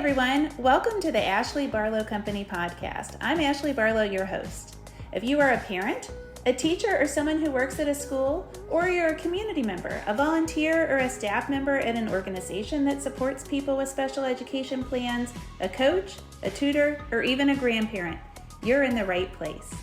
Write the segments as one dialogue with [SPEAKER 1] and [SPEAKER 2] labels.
[SPEAKER 1] everyone. Welcome to the Ashley Barlow Company podcast. I'm Ashley Barlow, your host. If you are a parent, a teacher, or someone who works at a school, or you're a community member, a volunteer, or a staff member at an organization that supports people with special education plans, a coach, a tutor, or even a grandparent, you're in the right place.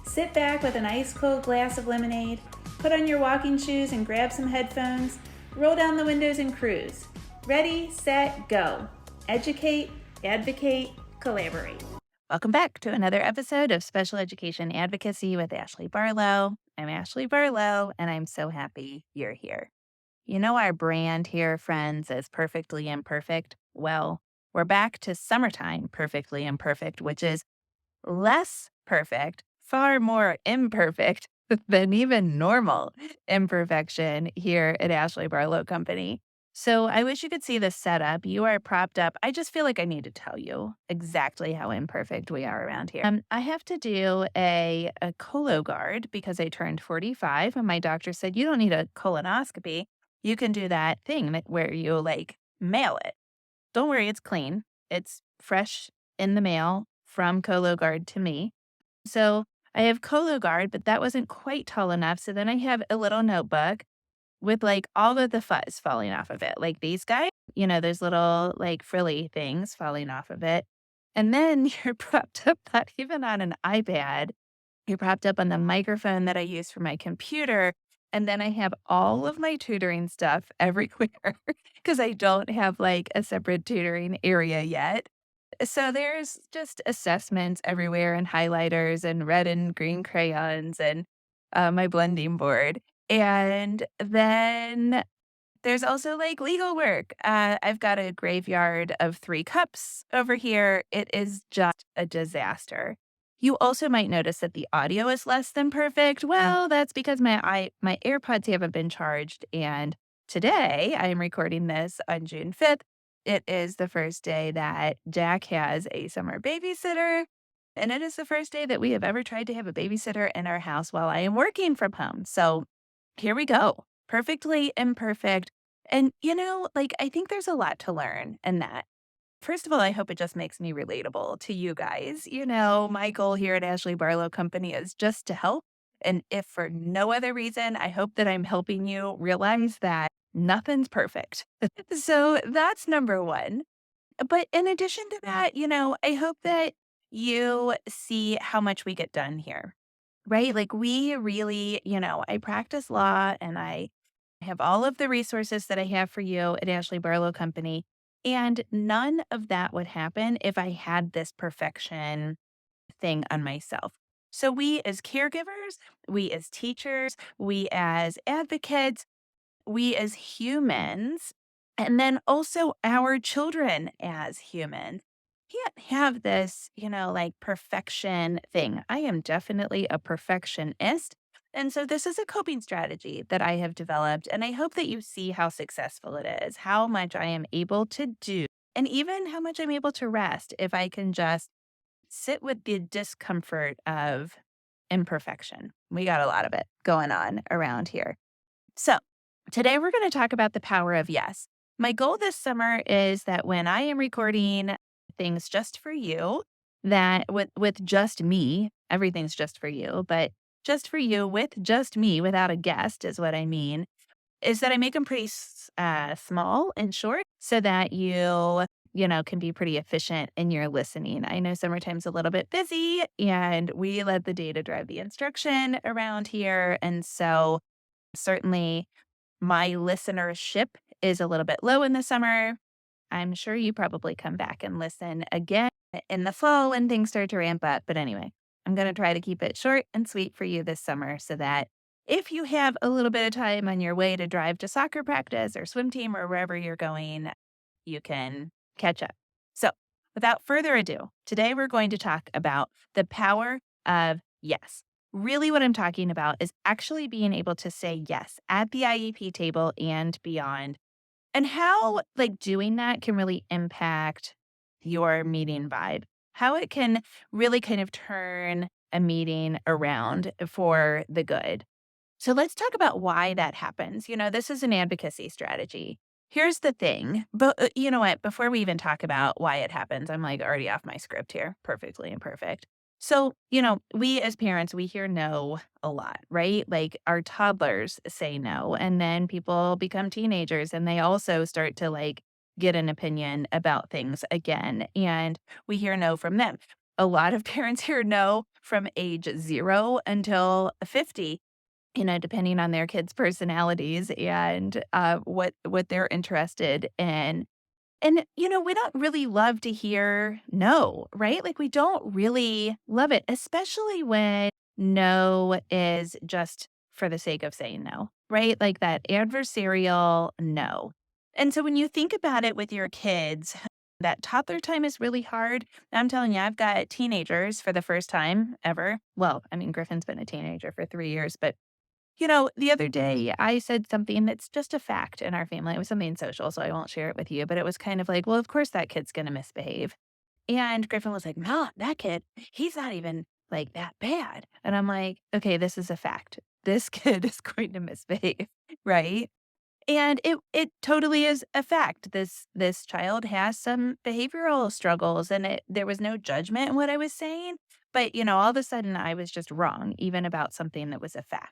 [SPEAKER 1] Sit back with an ice cold glass of lemonade, put on your walking shoes and grab some headphones, roll down the windows and cruise. Ready, set, go. Educate, advocate, collaborate. Welcome back to another episode of Special Education Advocacy with Ashley Barlow. I'm Ashley Barlow, and I'm so happy you're here. You know our brand here, friends, is Perfectly Imperfect? Well, we're back to summertime Perfectly Imperfect, which is less perfect, far more imperfect than even normal imperfection here at Ashley Barlow Company. So I wish you could see this setup. You are propped up. I just feel like I need to tell you exactly how imperfect we are around here. I have to do a Cologuard because I turned 45 and my doctor said, you don't need a colonoscopy. You can do that thing where you mail it. Don't worry, it's clean. It's fresh in the mail from Cologuard to me. So I have Cologuard, but that wasn't quite tall enough. So then I have a little notebook with all of the fuzz falling off of it. Like these guys, those little frilly things falling off of it. And then you're propped up not even on an iPad. You're propped up on the microphone that I use for my computer. And then I have all of my tutoring stuff everywhere because I don't have a separate tutoring area yet. So there's just assessments everywhere and highlighters and red and green crayons and my blending board. And then there's also legal work. I've got a graveyard of 3 cups over here. It is just a disaster. You also might notice that the audio is less than perfect. Well, that's because my AirPods haven't been charged. And today I am recording this on June 5th. It is the first day that Jack has a summer babysitter. And it is the first day that we have ever tried to have a babysitter in our house while I am working from home. So here we go. Perfectly imperfect. And, I think there's a lot to learn in that. First of all, I hope it just makes me relatable to you guys. My goal here at Ashley Barlow Company is just to help. And if for no other reason, I hope that I'm helping you realize that nothing's perfect. So that's number one. But in addition to that, I hope that you see how much we get done here. Right? We really, I practice law and I have all of the resources that I have for you at Ashley Barlow Company. And none of that would happen if I had this perfection thing on myself. So we as caregivers, we as teachers, we as advocates, we as humans, and then also our children as humans can't have this, perfection thing. I am definitely a perfectionist. And so this is a coping strategy that I have developed. And I hope that you see how successful it is, how much I am able to do, and even how much I'm able to rest if I can just sit with the discomfort of imperfection. We got a lot of it going on around here. So today we're going to talk about the power of yes. My goal this summer is that when I am recording things just for you, that with just me, everything's just for you, but just for you with just me without a guest is what I mean, is that I make them pretty small and short so that you can be pretty efficient in your listening. I know summertime's a little bit busy and we let the data drive the instruction around here. And so certainly my listenership is a little bit low in the summer. I'm sure you probably come back and listen again in the fall when things start to ramp up. But anyway, I'm going to try to keep it short and sweet for you this summer so that if you have a little bit of time on your way to drive to soccer practice or swim team or wherever you're going, you can catch up. So without further ado, today we're going to talk about the power of yes. Really what I'm talking about is actually being able to say yes at the IEP table and beyond, and how doing that can really impact your meeting vibe, how it can really kind of turn a meeting around for the good. So let's talk about why that happens. This is an advocacy strategy. here's the thing, but you know what? Before we even talk about why it happens, I'm like already off my script here. Perfectly imperfect. So, we as parents, we hear no a lot, right? Like our toddlers say no, and then people become teenagers and they also start to like get an opinion about things again. And we hear no from them. A lot of parents hear no from age 0 until 50, depending on their kids' personalities and, what they're interested in. And, we don't really love to hear no, right? Like, we don't really love it, especially when no is just for the sake of saying no, right? Like that adversarial no. And so when you think about it with your kids, that toddler time is really hard. I'm telling you, I've got teenagers for the first time ever. Well, I mean, Griffin's been a teenager for 3 years, but the other day I said something that's just a fact in our family. It was something social, so I won't share it with you, but it was kind of like, well, of course that kid's going to misbehave. And Griffin was like, "Mom, that kid, he's not even like that bad." And I'm like, "Okay, this is a fact. This kid is going to misbehave." Right? And it totally is a fact. This child has some behavioral struggles and there was no judgment in what I was saying, but all of a sudden I was just wrong even about something that was a fact.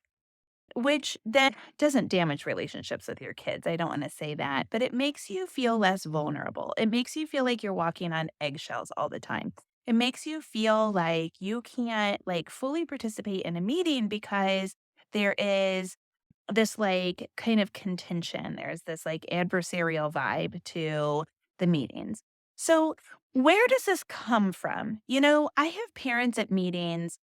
[SPEAKER 1] Which then doesn't damage relationships with your kids, I don't wanna say that, but it makes you feel less vulnerable. It makes you feel like you're walking on eggshells all the time. It makes you feel like you can't, like, fully participate in a meeting because there is this, like, kind of contention. There's this, like, adversarial vibe to the meetings. So, where does this come from? I have parents at meetings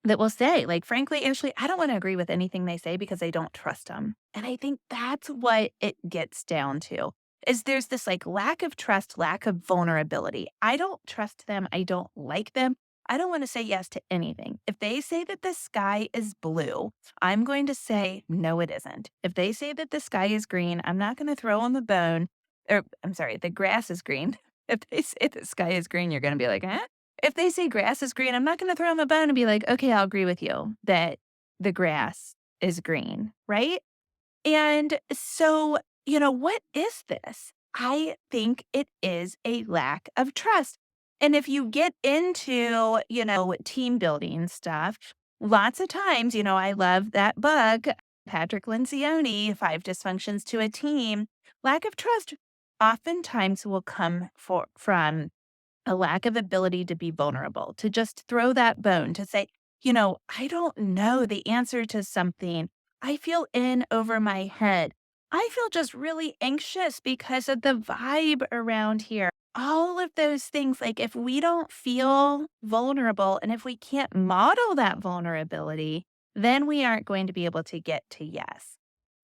[SPEAKER 1] that will say, like, "Frankly, Ashley, I don't wanna agree with anything they say because I don't trust them." And I think that's what it gets down to, is there's this, like, lack of trust, lack of vulnerability. I don't trust them, I don't like them, I don't wanna say yes to anything. If they say that the sky is blue, I'm going to say, "No, it isn't." If they say that the sky is green, I'm not gonna throw them a bone, or I'm sorry, the grass is green. If they say the sky is green, you're gonna be like, "Huh?" If they say grass is green, I'm not gonna throw them a bone and be like, "Okay, I'll agree with you that the grass is green," right? And so, what is this? I think it is a lack of trust. And if you get into, team building stuff, lots of times, I love that book, Patrick Lencioni, Five Dysfunctions to a Team. Lack of trust oftentimes will come from a lack of ability to be vulnerable, to just throw that bone, to say, I don't know the answer to something. I feel in over my head. I feel just really anxious because of the vibe around here. All of those things, like if we don't feel vulnerable and if we can't model that vulnerability, then we aren't going to be able to get to yes.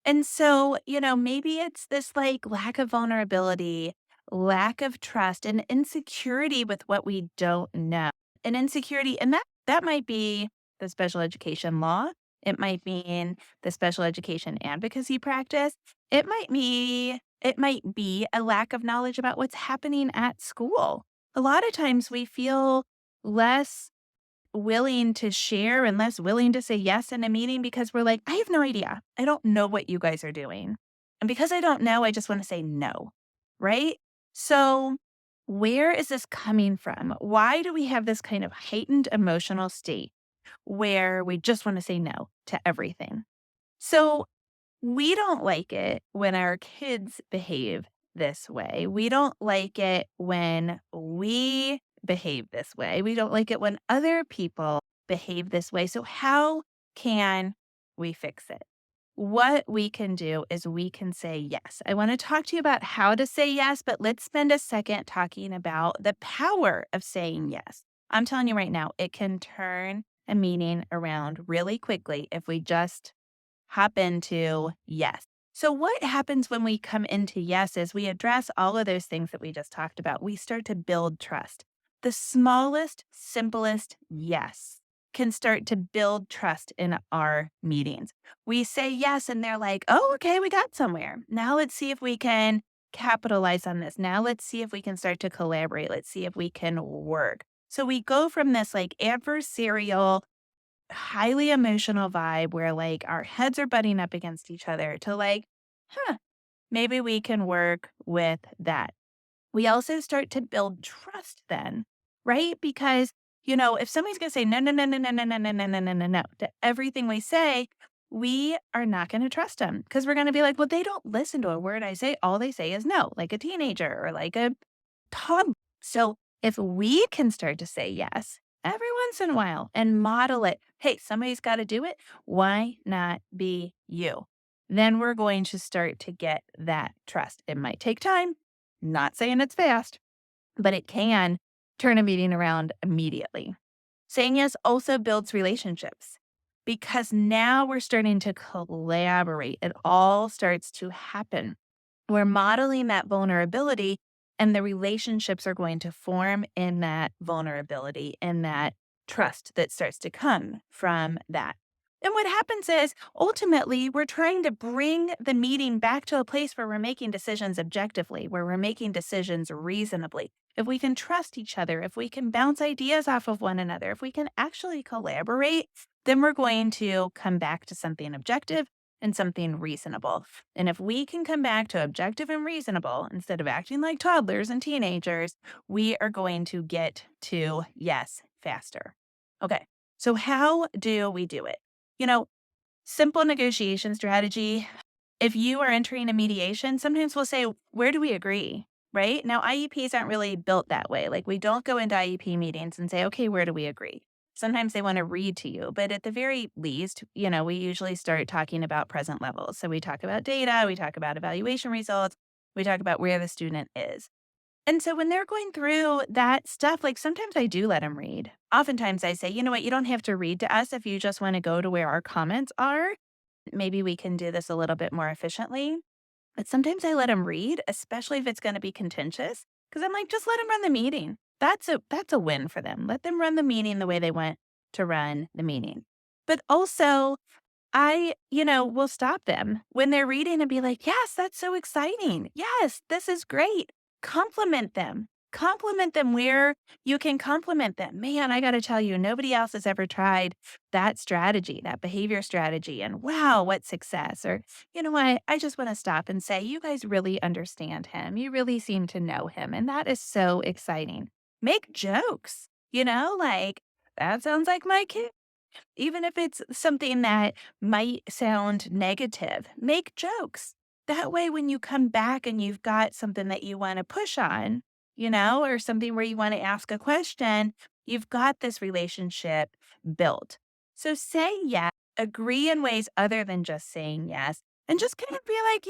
[SPEAKER 1] And so, maybe it's this like lack of vulnerability, lack of trust, and insecurity with what we don't know. And insecurity, and that might be the special education law. It might mean the special education advocacy practice. It might be a lack of knowledge about what's happening at school. A lot of times we feel less willing to share and less willing to say yes in a meeting because we're like, I have no idea. I don't know what you guys are doing. And because I don't know, I just want to say no. Right. So, where is this coming from? Why do we have this kind of heightened emotional state where we just want to say no to everything? So, we don't like it when our kids behave this way. We don't like it when we behave this way. We don't like it when other people behave this way. So, how can we fix it? What we can do is we can say yes. I want to talk to you about how to say yes, but let's spend a second talking about the power of saying yes. I'm telling you right now, it can turn a meeting around really quickly if we just hop into yes. So, what happens when we come into yes is we address all of those things that we just talked about. We start to build trust. The smallest, simplest yes can start to build trust in our meetings. We say yes, and they're like, oh, okay, we got somewhere. Now let's see if we can capitalize on this. Now let's see if we can start to collaborate. Let's see if we can work. So we go from this like adversarial, highly emotional vibe where like our heads are butting up against each other to like, huh, maybe we can work with that. We also start to build trust then, right? Because, if somebody's going to say no, no, no, no, no, no, no, no, no, no, no, no, no to everything we say, we are not going to trust them because we're going to be like, well, they don't listen to a word I say. All they say is no, like a teenager or like a toddler. So if we can start to say yes every once in a while and model it, hey, somebody's got to do it. Why not be you? Then we're going to start to get that trust. It might take time. Not saying it's fast, but it can turn a meeting around immediately. Saying yes also builds relationships because now we're starting to collaborate. It all starts to happen. We're modeling that vulnerability, and the relationships are going to form in that vulnerability and that trust that starts to come from that. And what happens is ultimately we're trying to bring the meeting back to a place where we're making decisions objectively, where we're making decisions reasonably. If we can trust each other, if we can bounce ideas off of one another, if we can actually collaborate, then we're going to come back to something objective and something reasonable. And if we can come back to objective and reasonable instead of acting like toddlers and teenagers, we are going to get to yes faster. Okay, so how do we do it? Simple negotiation strategy. If you are entering a mediation, sometimes we'll say, where do we agree? Right? Now, IEPs aren't really built that way. Like, we don't go into IEP meetings and say, okay, where do we agree? Sometimes they want to read to you, but at the very least, we usually start talking about present levels. So we talk about data, we talk about evaluation results, we talk about where the student is. And so when they're going through that stuff, like sometimes I do let them read. Oftentimes I say, you know what, you don't have to read to us if you just want to go to where our comments are. Maybe we can do this a little bit more efficiently. But sometimes I let them read, especially if it's going to be contentious, because I'm like, just let them run the meeting. That's a win for them. Let them run the meeting the way they want to run the meeting. But also, I, will stop them when they're reading and be like, yes, that's so exciting. Yes, this is great. Compliment them. Compliment them where you can compliment them. Man, I got to tell you, nobody else has ever tried that strategy, that behavior strategy. And wow, what success. Or, you know what? I just want to stop and say, you guys really understand him. You really seem to know him. And that is so exciting. Make jokes, like that sounds like my kid. Even if it's something that might sound negative, make jokes. That way, when you come back and you've got something that you want to push on, or something where you want to ask a question, you've got this relationship built. So say yes, agree in ways other than just saying yes, and just kind of be like,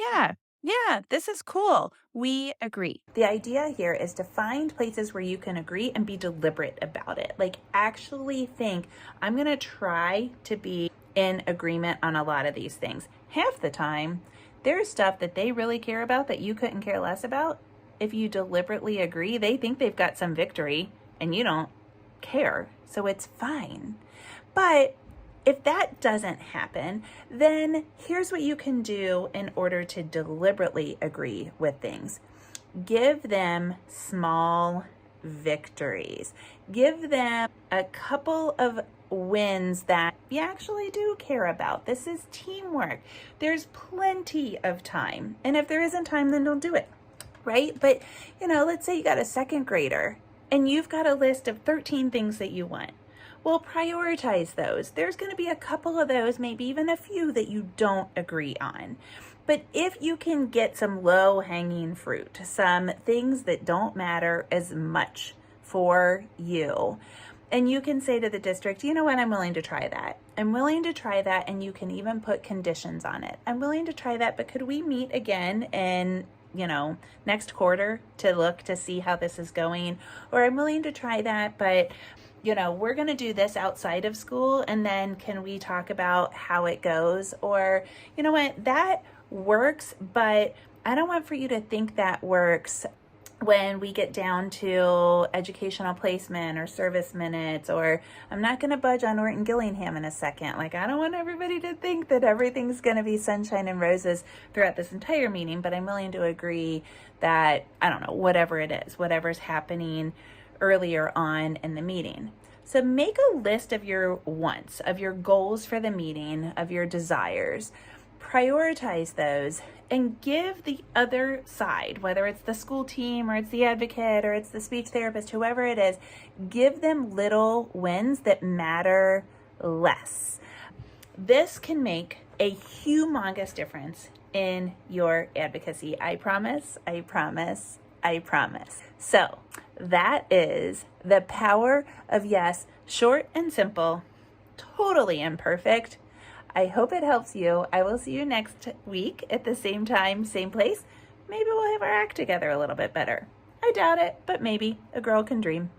[SPEAKER 1] yeah, this is cool. We agree. The idea here is to find places where you can agree and be deliberate about it. Like actually think, I'm going to try to be in agreement on a lot of these things. Half the time, there's stuff that they really care about that you couldn't care less about. If you deliberately agree, they think they've got some victory and you don't care. So it's fine. But if that doesn't happen, then here's what you can do in order to deliberately agree with things. Give them small victories. Give them a couple of wins that you actually do care about. This is teamwork. There's plenty of time. And if there isn't time, then don't do it, right? But, let's say you got a second grader and you've got a list of 13 things that you want. Well, prioritize those. There's going to be a couple of those, maybe even a few that you don't agree on. But if you can get some low-hanging fruit, some things that don't matter as much for you, and you can say to the district, you know what, I'm willing to try that. I'm willing to try that, and you can even put conditions on it. I'm willing to try that, but could we meet again in next quarter to look to see how this is going? Or I'm willing to try that, but we're going to do this outside of school, and then can we talk about how it goes? Or, you know what, that works, but I don't want for you to think that works when we get down to educational placement or service minutes, or I'm not going to budge on Orton Gillingham in a second. Like, I don't want everybody to think that everything's going to be sunshine and roses throughout this entire meeting, but I'm willing to agree that, I don't know, whatever it is, whatever's happening earlier on in the meeting. So make a list of your wants, of your goals for the meeting, of your desires. Prioritize those and give the other side, whether it's the school team or it's the advocate or it's the speech therapist, whoever it is, give them little wins that matter less. This can make a humongous difference in your advocacy. I promise, I promise, I promise. So that is the power of yes, short and simple, totally imperfect. I hope it helps you. I will see you next week at the same time, same place. Maybe we'll have our act together a little bit better. I doubt it, but maybe. A girl can dream.